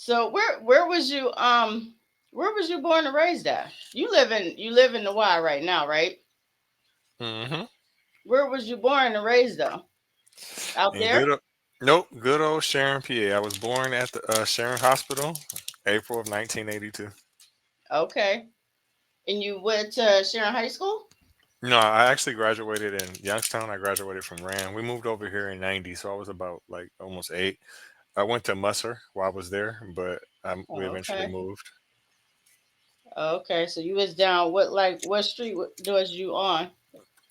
So where was you born and raised at? You live in the Y right now, right? Mm-hmm. Where was you born and raised though? Out And there? nope, good old Sharon, PA. I was born at the Sharon Hospital, April of 1982. Okay. And you went to Sharon High School? No, I actually graduated in Youngstown. I graduated from Rand. We moved over here in '90, so I was about like almost 8. I went to Musser while I was there, but we Oh, eventually okay. moved. Okay. So you was down what street was you on?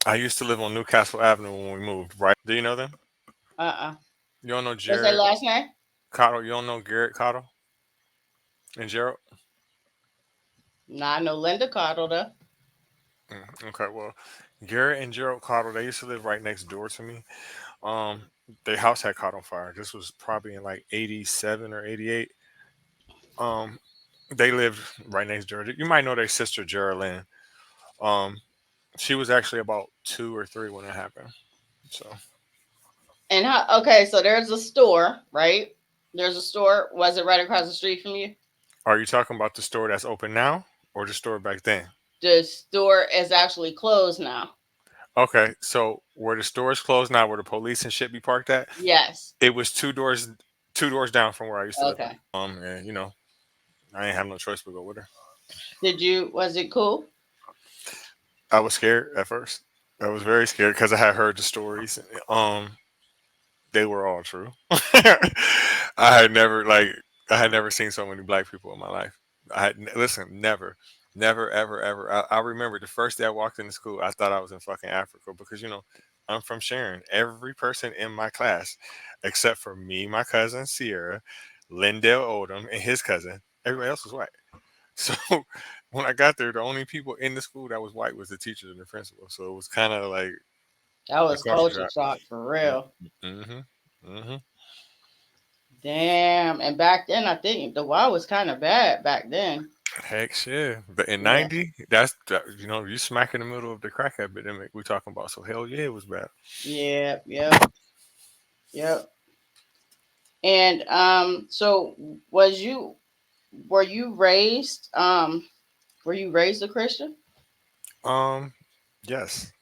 I used to live on Newcastle Avenue when we moved. Right? Do you know them? Uh-uh. You don't know What's that Jared last name? Cottle? You don't know Garrett Cottle and Gerald? Nah, I know Linda Cottle though. Okay, well, Garrett and Gerald Cottle, they used to live right next door to me. Um, their house had caught on fire. This was probably in like '87 or '88. Um, they lived right next door. You might know their sister Geraldine. Um, she was actually about 2 or 3 when it happened. So, And how okay, so there's a store, right? There's a store. Was it right across the street from you? are you talking about the store that's open now or the store back then? The store is actually closed now. Okay, so where the store is closed now, where the police and shit be parked at, Yes. it was two doors down from where I used to live at. Okay. And I ain't have no choice but go with her. Was it cool? I was scared at first. I was very scared because I had heard the stories. They were all true. had never like I had never seen so many black people in my life. Listen, never, never, ever, ever. I remember the first day I walked into school, I thought I was in fucking Africa because I'm from Sharon. Every person in my class, except for me, my cousin Sierra, Lindell Odom, and his cousin, everybody else was white. So when I got there, the only people in the school that was white was the teachers and the principal. So it was kind of like That a was culture culture shock. shock for real. Mm-hmm. Mm-hmm. Damn. And back then, I think the Y was kind of bad back then. Heck yeah. But in Yeah. '90, you smack in the middle of the crack epidemic we talking about. So hell yeah, it was bad. Yep. Yep. Yep. And so was you were you raised a Christian? Um, yes,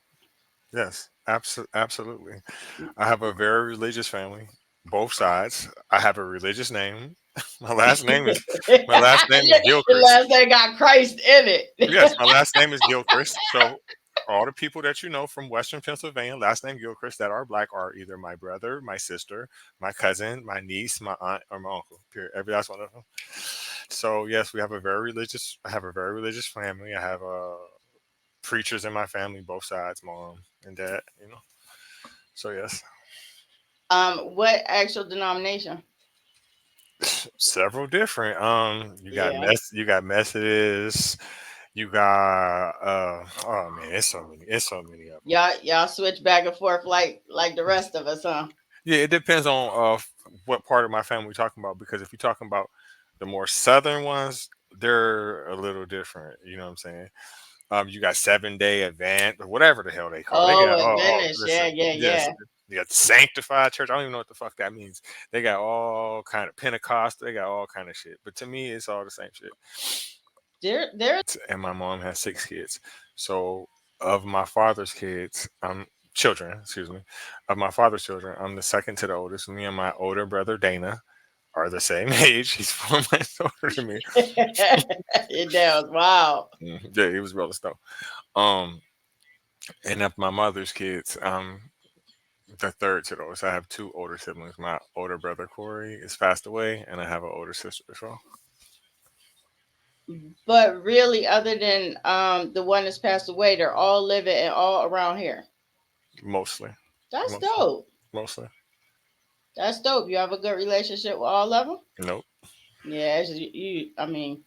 yes, absolutely. I have a very religious family, both sides. I have a religious name. My last name is my last name is The Gilchrist. last name got Christ in Yes, it. my last name is Gilchrist. So all the people that you know from Western Pennsylvania, last name Gilchrist, that are black are either my brother, my sister, my cousin, my niece, my aunt, or my uncle. Period. Every last one of them. So yes, we have a very religious. I have a very religious family. I have preachers in my family, both sides, mom and dad. So yes, What actual denomination? several different. Yeah. You got Methodists. You got oh man, it's so many of them. Y'all switch back and forth like the rest of us, huh? Yeah, it depends on what part of my family we're talking about. Because if you're talking about the more southern ones, they're a little different. You know what I'm saying? You got 7 Day Advent or whatever the hell they call it. They Oh, got Adventist. Yeah, listen, yeah, yes, yeah. you got sanctified church. I don't even know what the fuck that means. They got all kind of Pentecost. They got all kind of shit. But to me, it's all the same shit. There. And my mom has 6 kids. So of my father's kids, children, excuse me, of my father's children, I'm the second to the oldest. Me and my older brother Dana are the same age. He's 4 months older than me. It does. Wow. Yeah, he was real though. Um, and of my mother's kids, the third to those. I have two older siblings. My older brother Corey is passed away, and I have an older sister as well. But really, other than the one that's passed away, they're all living and all around here. Mostly, That's mostly, dope. mostly. That's dope. You have a good relationship with all of them. Nope. Yeah, I mean,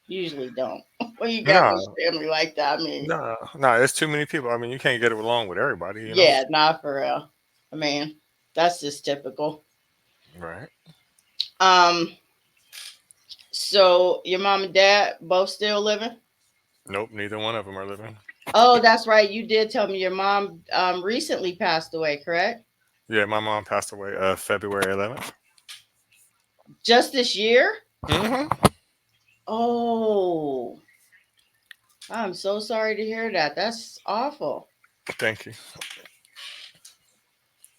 usually don't. When you got this No, family like that, I mean, no. There's too many people. I mean, you can't get along with everybody. yeah, not for real. I mean, that's just typical. Right? Um, so your mom and dad both still living? Nope. Neither one of them are living. Oh, that's right. You did tell me your mom recently passed away, correct? Yeah, my mom passed away February 11th. Just this year? Hmm. Oh, I'm so sorry to hear that. That's awful. Thank you.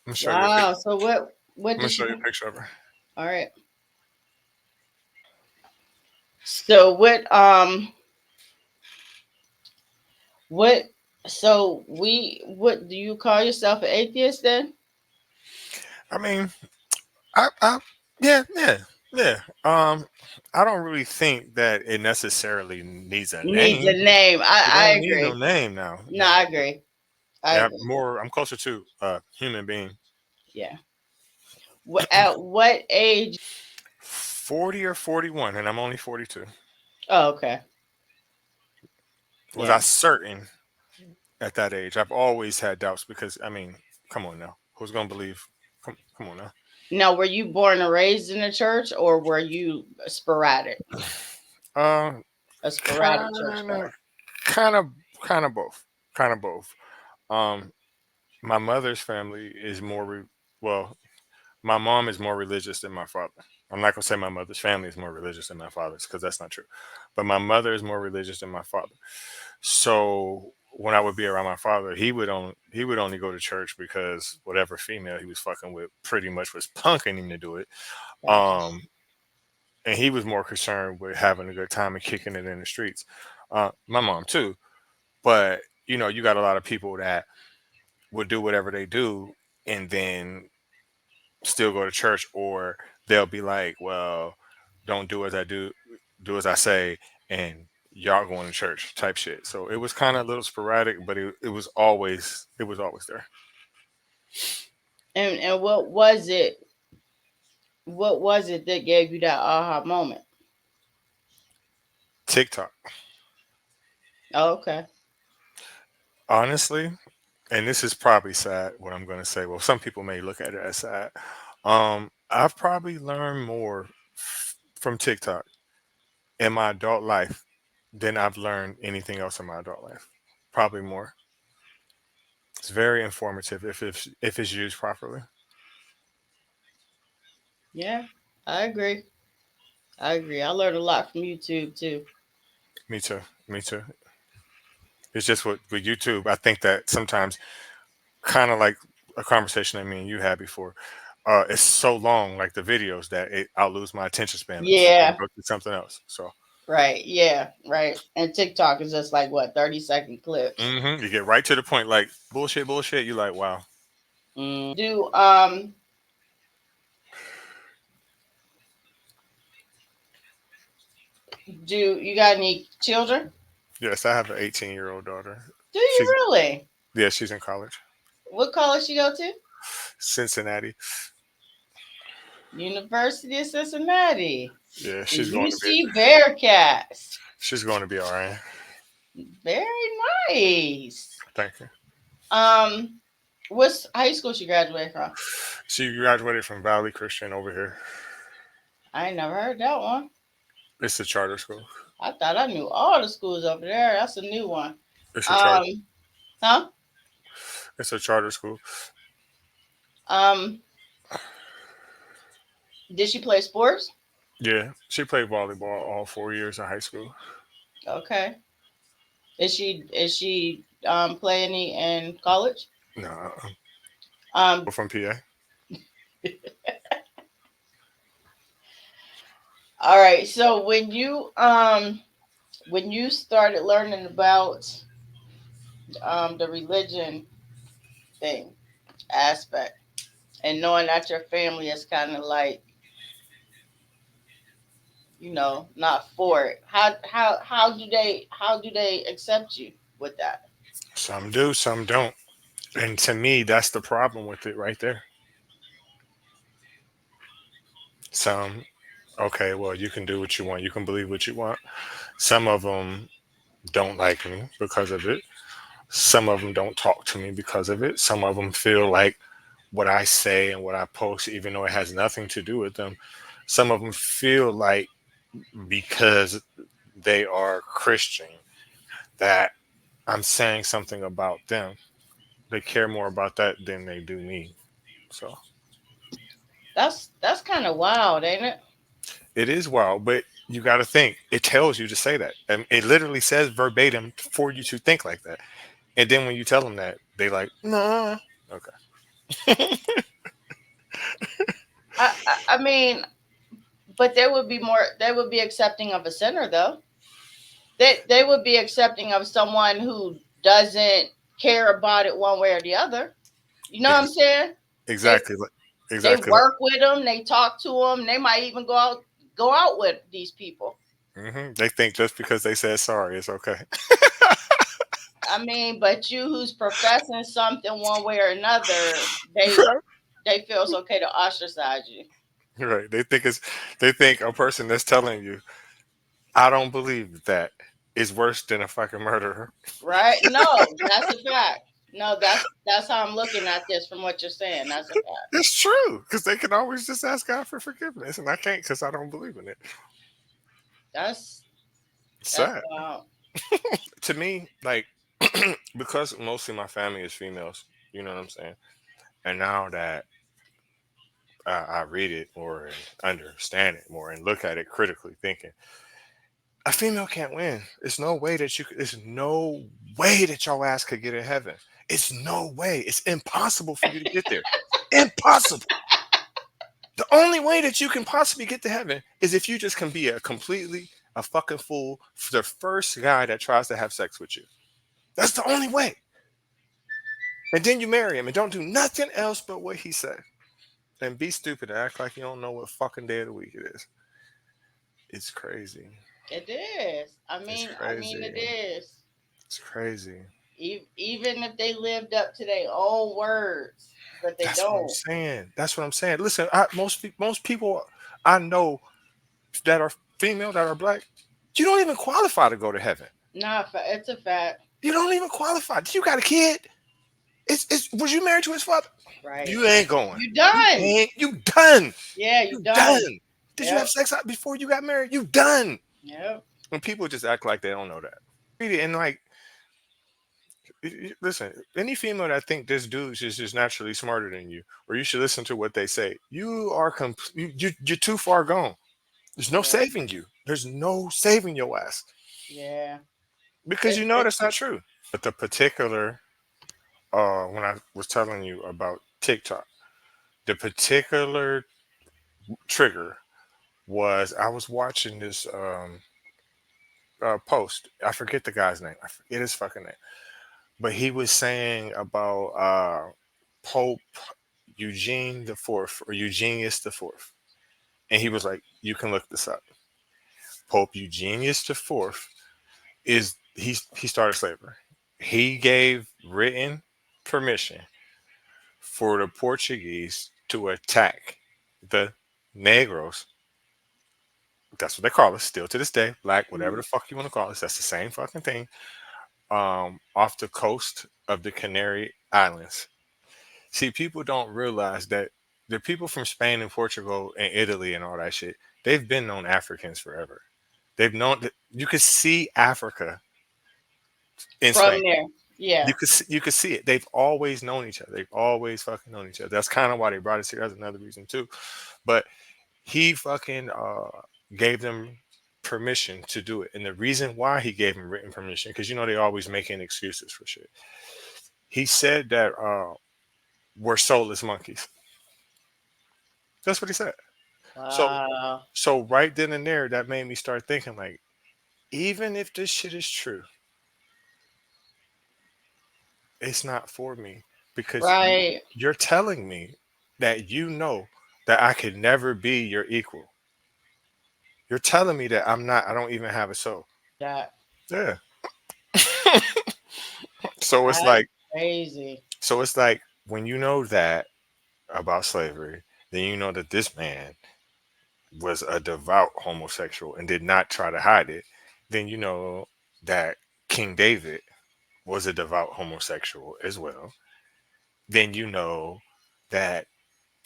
I'm gonna show you a pic. Wow. So what I'm gonna did show you she? a picture of her. All right. So what what do you call yourself an atheist then? I mean, I yeah, yeah, yeah. I don't really think that it necessarily needs a Needs a name. name. It I don't need no agree. name now. No, No. I agree. I Yeah, agree. more. I'm closer to a human being. Yeah. At what age? 40 or 41, and I'm only 42. Oh, okay. Was Yeah. I certain at that age? I've always had doubts because I mean, come on now, who's gonna believe? Come on now. Now, were you born and raised in a church, or were you sporadic? Uh, A sporadic church kind of, goer. kind of, kind of both. Kind of both. Um, my mother's family is well. My mom is more religious than my father. I'm not gonna say my mother's family is more religious than my father's because that's not true. But my mother is more religious than my father. So when I would be around my father, he would only go to church because whatever female he was fucking with pretty much was punking him to do it. Gotcha. Um, and he was more concerned with having a good time and kicking it in the streets. My mom too, but you got a lot of people that would do whatever they do and then still go to church, or they'll be like, well, don't do as I do, do as I say, and y'all going to church type shit. So it was kind of a little sporadic, but it was always there. And what was it? What was it that gave you that aha moment? TikTok, Oh, okay. honestly, and this is probably sad what I'm going to say. Well, some people may look at it as sad. I've probably learned more from TikTok in my adult life than I've learned anything else in my adult life. Probably more. It's very informative if it's used properly. Yeah, I agree. I agree. I learned a lot from YouTube too. Me too. Me too. It's just with YouTube, I think that sometimes, kind of like a conversation that me and you had before, it's so long, like the videos, that I'll lose my attention span and Yeah. go to something else. So Right. Yeah. Right. And TikTok is just like what 30-second clips. you get right to the point, like bullshit, bullshit. You like, wow. Do do you got any children? Yes, I have an 18-year-old daughter. Do you She's really? Yeah, she's in college, What college you go to? Cincinnati. University of Cincinnati. Yeah, The she's going to be. UC Bearcats. She's going to be all right. Very nice. Thank you. Um, what's high school she graduated from? She graduated from Valley Christian over here. I ain't never heard that one. It's a charter school. I thought I knew all the schools over there. That's a new one. It's a charter. Um, huh? It's a charter school. Um, did she play sports? Yeah, she played volleyball all 4 years of high school. Okay. Is she play any in college? No, Um, from PA. all right. So when you started learning about the religion thing aspect and knowing that your family is kind of like not for it, how do they accept you with that? Some do, some don't. And to me, that's the problem with it right there. Some, okay, well, you can do what you want. You can believe what you want. Some of them don't like me because of it. Some of them don't talk to me because of it. Some of them feel like what I say and what I post, even though it has nothing to do with them. Some of them feel like because they are Christian that I'm saying something about them. They care more about that than they do me. So That's kind of wild, ain't it? It is wild, but you got to think. It tells you to say that, and it literally says verbatim for you to think like that. And then when you tell them that, they like, nah, okay, I mean, but they would be more. They would be accepting of a sinner, though. They would be accepting of someone who doesn't care about it one way or the other. You know what I'm Ex- saying? They exactly, they exactly. work with them. They talk to them. They might even go out with these people. They think just because they said sorry, it's okay. I mean, but you who's professing something one way or another, they feel it's okay to ostracize you, Right? They think a person that's telling you, "I don't believe that," is worse than a fucking murderer. right? No, that's a fact. No, that's how I'm looking at this from what you're saying. That's a fact. It's true because they can always just ask God for forgiveness, and I can't because I don't believe in it. That's It's that's sad wow. to me. Like because mostly my family is females. You know what I'm saying? And now that I read it more and understand it more and look at it critically, thinking a female can't win. There's no way that you. There's no way that your ass could get in heaven. It's no way. It's impossible for you to get there. Impossible. The only way that you can possibly get to heaven is if you just can be a completely a fucking fool for the first guy that tries to have sex with you. That's the only way. And then you marry him and don't do nothing else but what he said. And be stupid and act like you don't know what fucking day of the week it is. It's crazy. It is. It's I mean, it crazy. is. It's crazy. Even if they lived up to their own words, but they That's what I'm don't. saying. That's what I'm saying. Listen, most people I know that are female that are black, you don't even qualify to go to heaven. Nah, it's a fact. You don't even qualify. You got a kid. It's was you married to his father? Right. You ain't going. You You done. ain't. You done. Yeah, you You done. done. Did you have Yep. sex out before you got married? You done. Yep. And people just act like they don't know that. Read it and like, listen. Any female that think this dude is just naturally smarter than you, or you should listen to what they say. You are you're too far gone. There's no Yeah. saving you. There's no saving your ass Yeah. because It, you know it, that's not true. But the particular, when I was telling you about TikTok, the particular trigger was I was watching this post. I forget the guy's name. I forget his fucking name. But he was saying about Pope Eugene the Fourth or Eugenius the Fourth, and he was like, "You can look this up. Pope Eugenius the Fourth is he started slavery. He gave written permission for the Portuguese to attack the Negros. That's what they call us still to this day. Black, whatever mm, the fuck you want to call us. That's the same fucking thing. Off the coast of the Canary Islands. See, people don't realize that the people from Spain and Portugal and Italy and all that shit, they've been known Africans forever. They've known that you could see Africa in from Spain. there. Yeah. You could see it. They've always known each other. They've always fucking known each other. That's kind of why they brought us here. That's another reason too. But he fucking gave them permission to do it, and the reason why he gave them written permission, because you know they always making excuses for shit. He said that we're soulless monkeys. That's what he said. So, Wow. so right then and there, that made me start thinking like, even if this shit is true, it's not for me because Right. you're telling me that you know that I could never be your equal. You're telling me that I'm not. I don't even have a soul. That Yeah. So it's that's like, crazy. when you know that about slavery, then you know that this man was a devout homosexual and did not try to hide it. Then you know that King David was a devout homosexual as well. Then you know that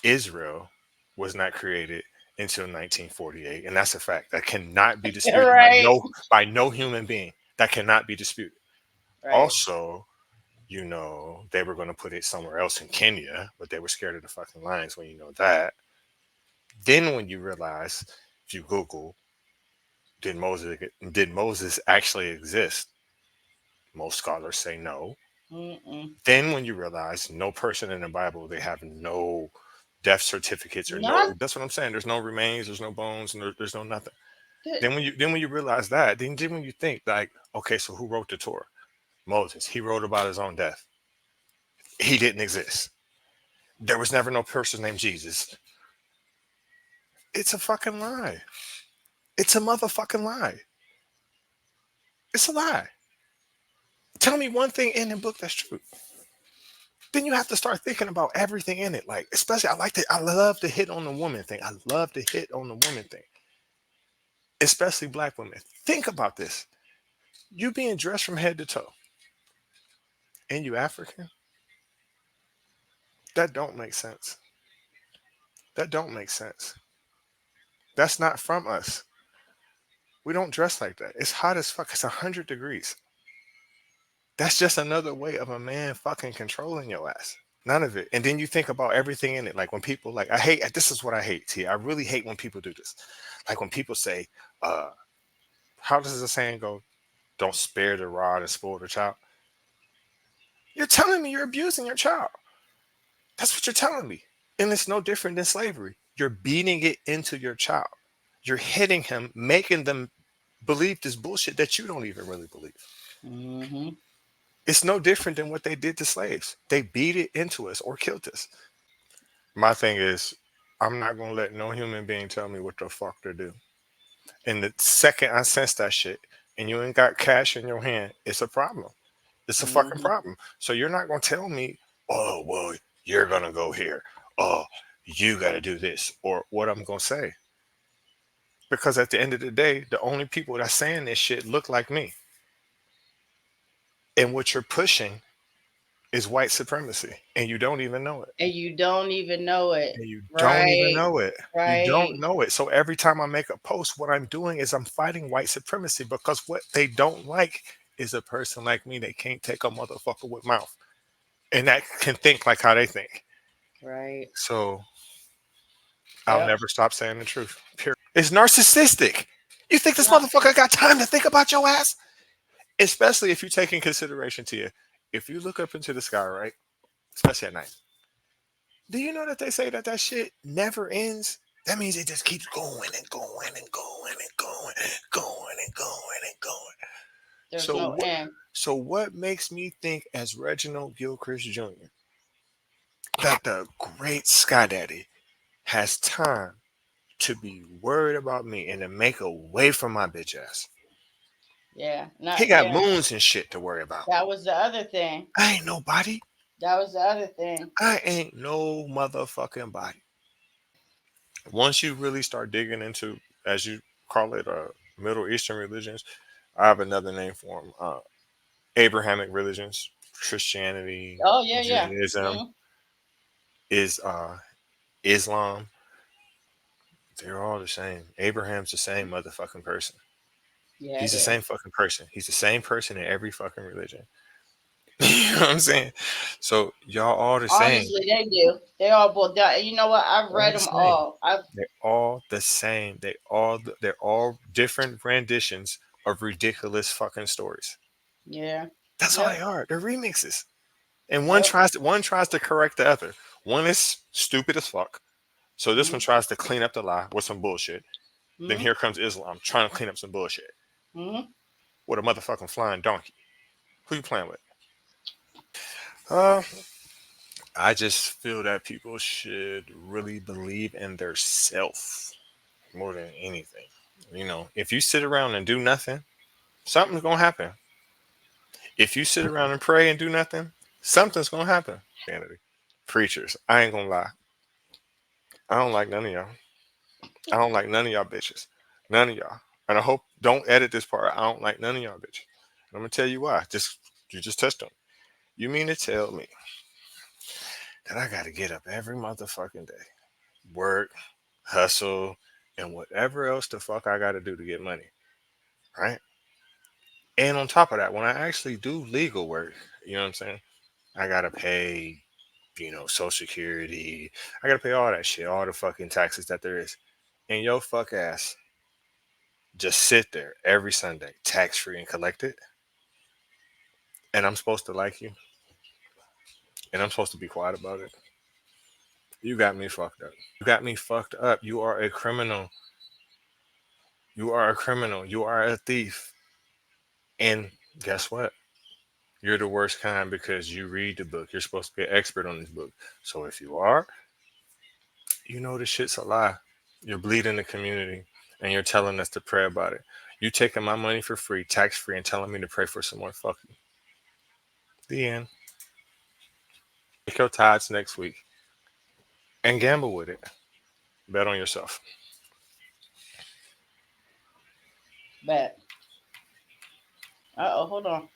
Israel was not created until 1948, and that's a fact that cannot be disputed Right. by no human being. That cannot be disputed. Right. Also, they were going to put it somewhere else in Kenya, but they were scared of the fucking lions when you know that. Then when you realize if you Google did Moses actually exist, most scholars say no. Mm-mm. Then when you realize no person in the Bible, they have no death certificates or Not no, that's what I'm saying. There's no remains, there's no bones, and there's no nothing. that. Then when you realize that, then when you think like, okay, so who wrote the Torah? Moses. He wrote about his own death. He didn't exist. There was never no person named Jesus. It's a fucking lie. It's a motherfucking lie. It's a lie. Tell me one thing in the book that's true. Then you have to start thinking about everything in it. Like, especially I love to hit on the woman thing. I love to hit on the woman thing. Especially black women. Think about this. You being dressed from head to toe and you African, that don't make sense. That don't make sense. That's not from us. We don't dress like that. It's hot as fuck. It's 100 degrees. That's just another way of a man fucking controlling your ass. None of it. And then you think about everything in it. Like when people like I hate this is what I hate, T. I really hate when people do this. Like when people say, how does the saying go? Don't spare the rod and spoil the child. You're telling me you're abusing your child. That's what you're telling me. And it's no different than slavery. You're beating it into your child. You're hitting him, making them believe this bullshit that you don't even really believe. Mm-hmm. It's no different than what they did to slaves. They beat it into us or killed us. My thing is, I'm not gonna let no human being tell me what the fuck to do. And the second I sense that shit, and you ain't got cash in your hand, it's a problem. It's a fucking Mm-hmm. problem. So you're not gonna tell me, oh well, you're gonna go here. Oh, you gotta do this, or what I'm gonna say. Because at the end of the day, the only people that's saying this shit look like me. And what you're pushing is white supremacy, and you don't even know it. And you don't even know it. And you don't even Right. know it. You Right. don't know it. So every time I make a post, what I'm doing is I'm fighting white supremacy because what they don't like is a person like me that can't take a motherfucker with mouth and that can think like how they think. Right. So I'll Yep. never stop saying the truth. Period. It's narcissistic. You think this No. motherfucker got time to think about your ass? Especially if you take in consideration to you, if you look up into the sky, right? Especially at night. Do you know that they say that that shit never ends? That means it just keeps going and going and going and going and going and going and going. There's So no what? end. So what makes me think, as Reginald Gilchrist Jr., that the great Sky Daddy has time to be worried about me and to make a way for my bitch ass? Yeah. He Not. got Yeah. moons and shit to worry about. That was the other thing. I ain't nobody. That was the other thing. I ain't no motherfucking body. Once you really start digging into, as you call it, Middle Eastern religions, I have another name for them. Abrahamic religions, Christianity, Oh yeah. Yeah. Judaism, Mm-hmm. is Islam. They're all the same. Abraham's the same motherfucking person. Yeah. He's It the is. same fucking person. He's the same person in every fucking religion. You know what I'm saying? So y'all all the same. Honestly, they do. They all both down. You know what? I've All read the them same. all. I've. They're all the same. They're all different renditions of ridiculous fucking stories. Yeah. That's all Yep. they are. They're remixes. And Yep. one tries to correct the other. One is stupid as fuck. So this Mm-hmm. one tries to clean up the lie with some bullshit. Then Mm-hmm. here comes Islam trying to clean up some bullshit Mm-hmm. with a motherfucking flying donkey. Who you playing with? Uh, I just feel that people should really believe in their self more than anything. You know, if you sit around and do nothing, something's gonna happen. If you sit around and pray and do nothing, something's gonna happen. Vanity. Preachers, I ain't gonna lie. I don't like none of y'all. I don't like none of y'all bitches. None of y'all. And I hope don't edit this part. I don't like none of y'all bitches. And I'm gonna tell you why. You just touched on it. You mean to tell me that I gotta get up every motherfucking day, work, hustle, and whatever else the fuck I gotta do to get money, right? And on top of that, when I actually do legal work, you know what I'm saying? I gotta pay, Social Security. I gotta pay all that shit, all the fucking taxes that there is. And yo fuck ass just sit there every Sunday, tax free, and collect it, and I'm supposed to like you, and I'm supposed to be quiet about it. You got me fucked up. You got me fucked up. You are a criminal. You are a criminal. You are a thief. And guess what? You're the worst kind because you read the book. You're supposed to be an expert on this book. So if you are, you know this shit's a lie. You're bleeding the community and you're telling us to pray about it. You taking my money for free, tax free, and telling me to pray for some more. Fuck you. The end. Take your tides next week and gamble with it. Bet on yourself. Bet. Uh oh, hold on.